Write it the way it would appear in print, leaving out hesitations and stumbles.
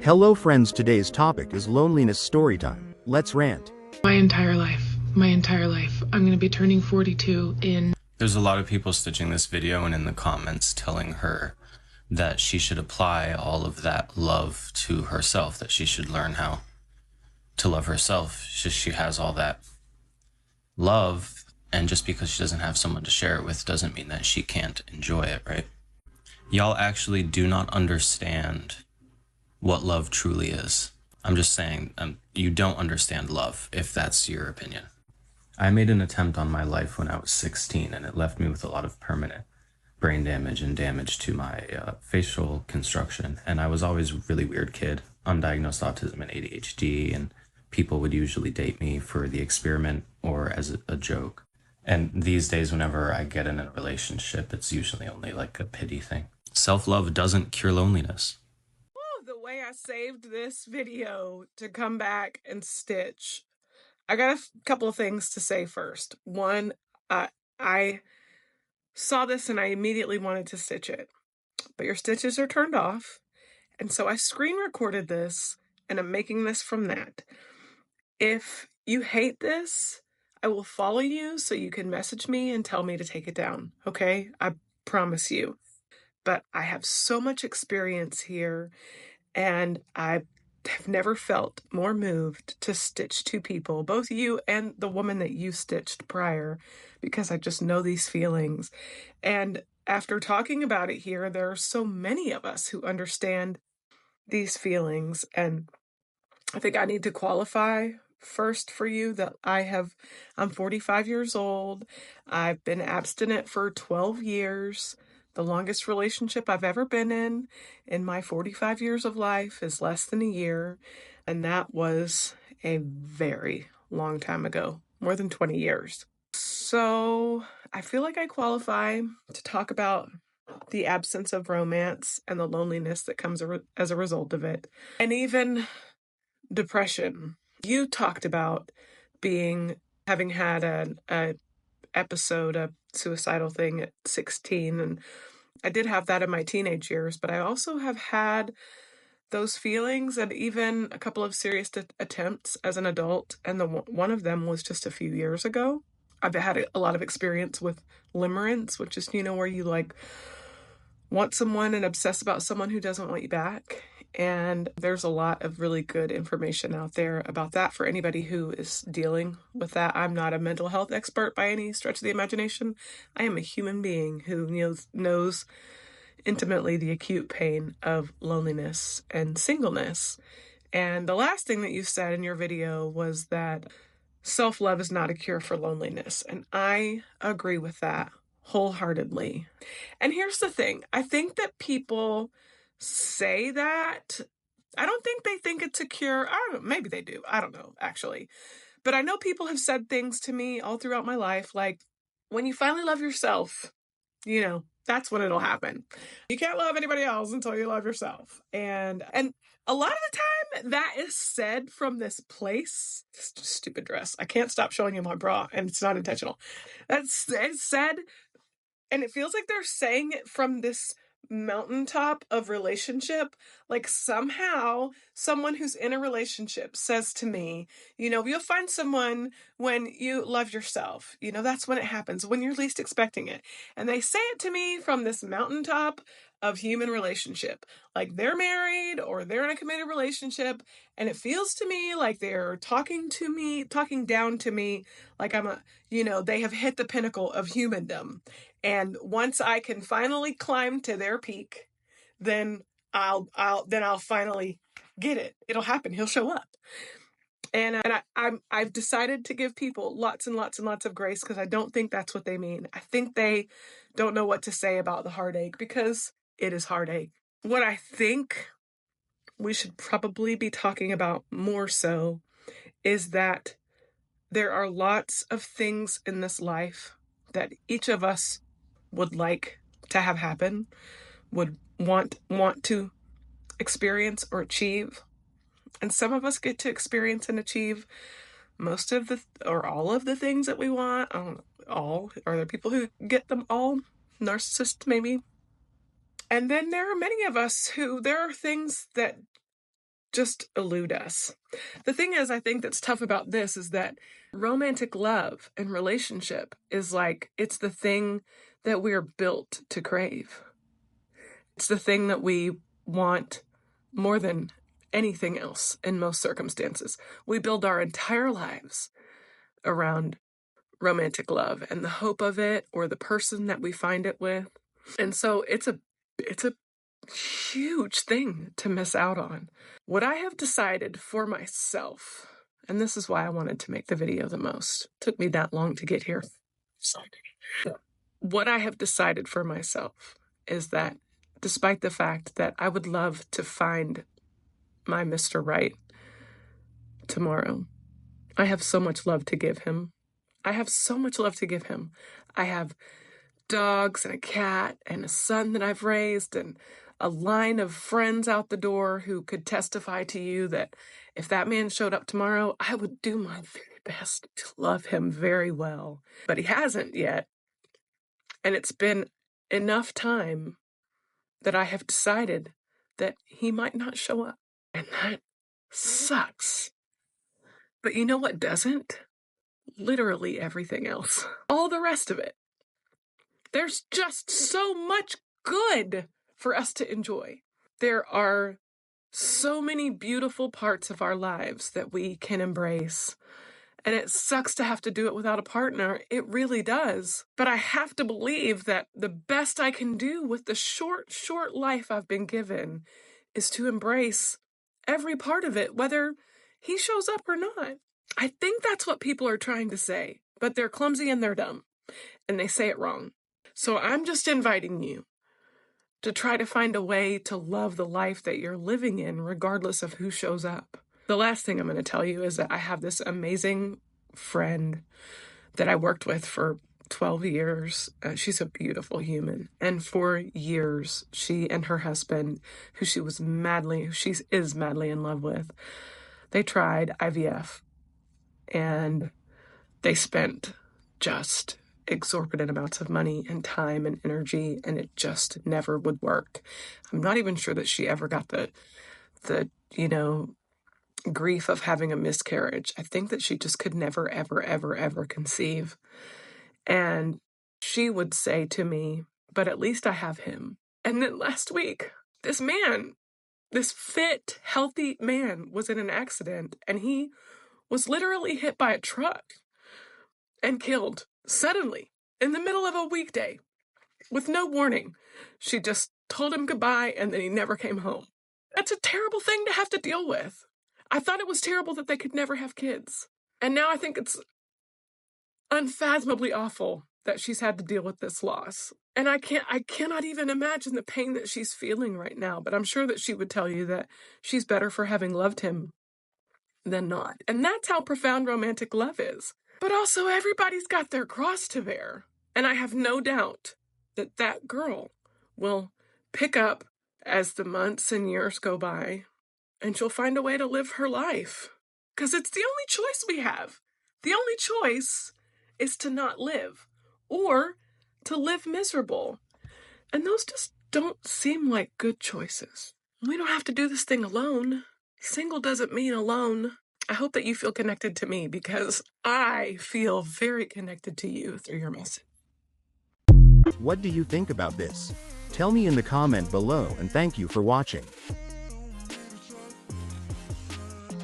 Hello friends, today's topic is loneliness story time. Let's rant. My entire life. I'm going to be turning 42 in... There's a lot of people stitching this video and in the comments telling her that she should apply all of that love to herself, that she should learn how to love herself. She has all that love, and just because she doesn't have someone to share it with doesn't mean that she can't enjoy it, right? Y'all actually do not understand what love truly is. I'm just saying, you don't understand love, if that's your opinion. I made an attempt on my life when I was 16, and it left me with a lot of permanent brain damage and damage to my facial construction. And I was always a really weird kid, undiagnosed autism and ADHD, and people would usually date me for the experiment or as a joke. And these days, whenever I get in a relationship, it's usually only like a pity thing. Self-love doesn't cure loneliness. The way I saved this video to come back and stitch, I got a couple of things to say first. One, I saw this and I immediately wanted to stitch it, but your stitches are turned off. And so I screen recorded this and I'm making this from that. If you hate this, I will follow you so you can message me and tell me to take it down. Okay? I promise you. But I have so much experience here, and I have never felt more moved to stitch two people, both you and the woman that you stitched prior, because I just know these feelings. And after talking about it here, there are so many of us who understand these feelings. And I think I need to qualify first for you that I'm 45 years old. I've been abstinent for 12 years. The longest relationship I've ever been in my 45 years of life is less than a year. And that was a very long time ago, more than 20 years. So I feel like I qualify to talk about the absence of romance and the loneliness that comes as a result of it. And even depression. You talked about having had a episode, a suicidal thing at 16, and I did have that in my teenage years, but I also have had those feelings and even a couple of serious attempts as an adult, and one of them was just a few years ago. I've had a lot of experience with limerence, which is, where you like want someone and obsess about someone who doesn't want you back. And there's a lot of really good information out there about that for anybody who is dealing with that. I'm not a mental health expert by any stretch of the imagination. I am a human being who knows intimately the acute pain of loneliness and singleness. And the last thing that you said in your video was that self-love is not a cure for loneliness. And I agree with that wholeheartedly. And here's the thing. I think that people say that. I don't think they think it's a cure. I don't know. Maybe they do. I don't know, actually. But I know people have said things to me all throughout my life, like, when you finally love yourself, that's when it'll happen. You can't love anybody else until you love yourself. And a lot of the time that is said from this place. Stupid dress. I can't stop showing you my bra, and it's not intentional. It's said, and it feels like they're saying it from this mountaintop of relationship. Like somehow someone who's in a relationship says to me, you'll find someone when you love yourself. That's when it happens, when you're least expecting it. And they say it to me from this mountaintop of human relationship. Like they're married or they're in a committed relationship. And it feels to me like they're talking down to me, like they have hit the pinnacle of humandom. And once I can finally climb to their peak, then I'll finally get it. It'll happen. He'll show up. And I've decided to give people lots and lots and lots of grace, because I don't think that's what they mean. I think they don't know what to say about the heartache, because it is heartache. What I think we should probably be talking about more so is that there are lots of things in this life that each of us would like to have happen, would want to experience or achieve. And some of us get to experience and achieve most of or all of the things that we want. I don't know, all. Are there people who get them all? Narcissists, maybe. And then there are many of us who there are things that just elude us. The thing is, I think that's tough about this is that romantic love and relationship is like, it's the thing that we're built to crave. It's the thing that we want more than anything else in most circumstances. We build our entire lives around romantic love and the hope of it or the person that we find it with. And so it's a huge thing to miss out on. What I have decided for myself, and this is why I wanted to make the video the most. It took me that long to get here. What I have decided for myself is that despite the fact that I would love to find my Mr. Right tomorrow, I have so much love to give him. I have so much love to give him. I have dogs and a cat and a son that I've raised and a line of friends out the door who could testify to you that if that man showed up tomorrow, I would do my very best to love him very well. But he hasn't yet. And it's been enough time that I have decided that he might not show up. And that sucks. But you know what doesn't? Literally everything else. All the rest of it. There's just so much good for us to enjoy. There are so many beautiful parts of our lives that we can embrace. And it sucks to have to do it without a partner. It really does. But I have to believe that the best I can do with the short life I've been given is to embrace every part of it, whether he shows up or not. I think that's what people are trying to say, but they're clumsy and they're dumb, and they say it wrong. So I'm just inviting you to try to find a way to love the life that you're living in, regardless of who shows up. The last thing I'm going to tell you is that I have this amazing friend that I worked with for 12 years. She's a beautiful human. And for years, she and her husband, who she is madly in love with, they tried IVF. And they spent just exorbitant amounts of money and time and energy, and it just never would work. I'm not even sure that she ever got the grief of having a miscarriage. I think that she just could never, ever conceive. And she would say to me, but at least I have him. And then last week, this fit, healthy man was in an accident, and he was literally hit by a truck and killed suddenly in the middle of a weekday with no warning. She just told him goodbye, and then he never came home. That's a terrible thing to have to deal with. I thought it was terrible that they could never have kids. And now I think it's unfathomably awful that she's had to deal with this loss. And I cannot even imagine the pain that she's feeling right now, but I'm sure that she would tell you that she's better for having loved him than not. And that's how profound romantic love is. But also everybody's got their cross to bear. And I have no doubt that that girl will pick up as the months and years go by, and she'll find a way to live her life. Because it's the only choice we have. The only choice is to not live or to live miserable. And those just don't seem like good choices. We don't have to do this thing alone. Single doesn't mean alone. I hope that you feel connected to me because I feel very connected to you through your message. What do you think about this? Tell me in the comment below, and thank you for watching.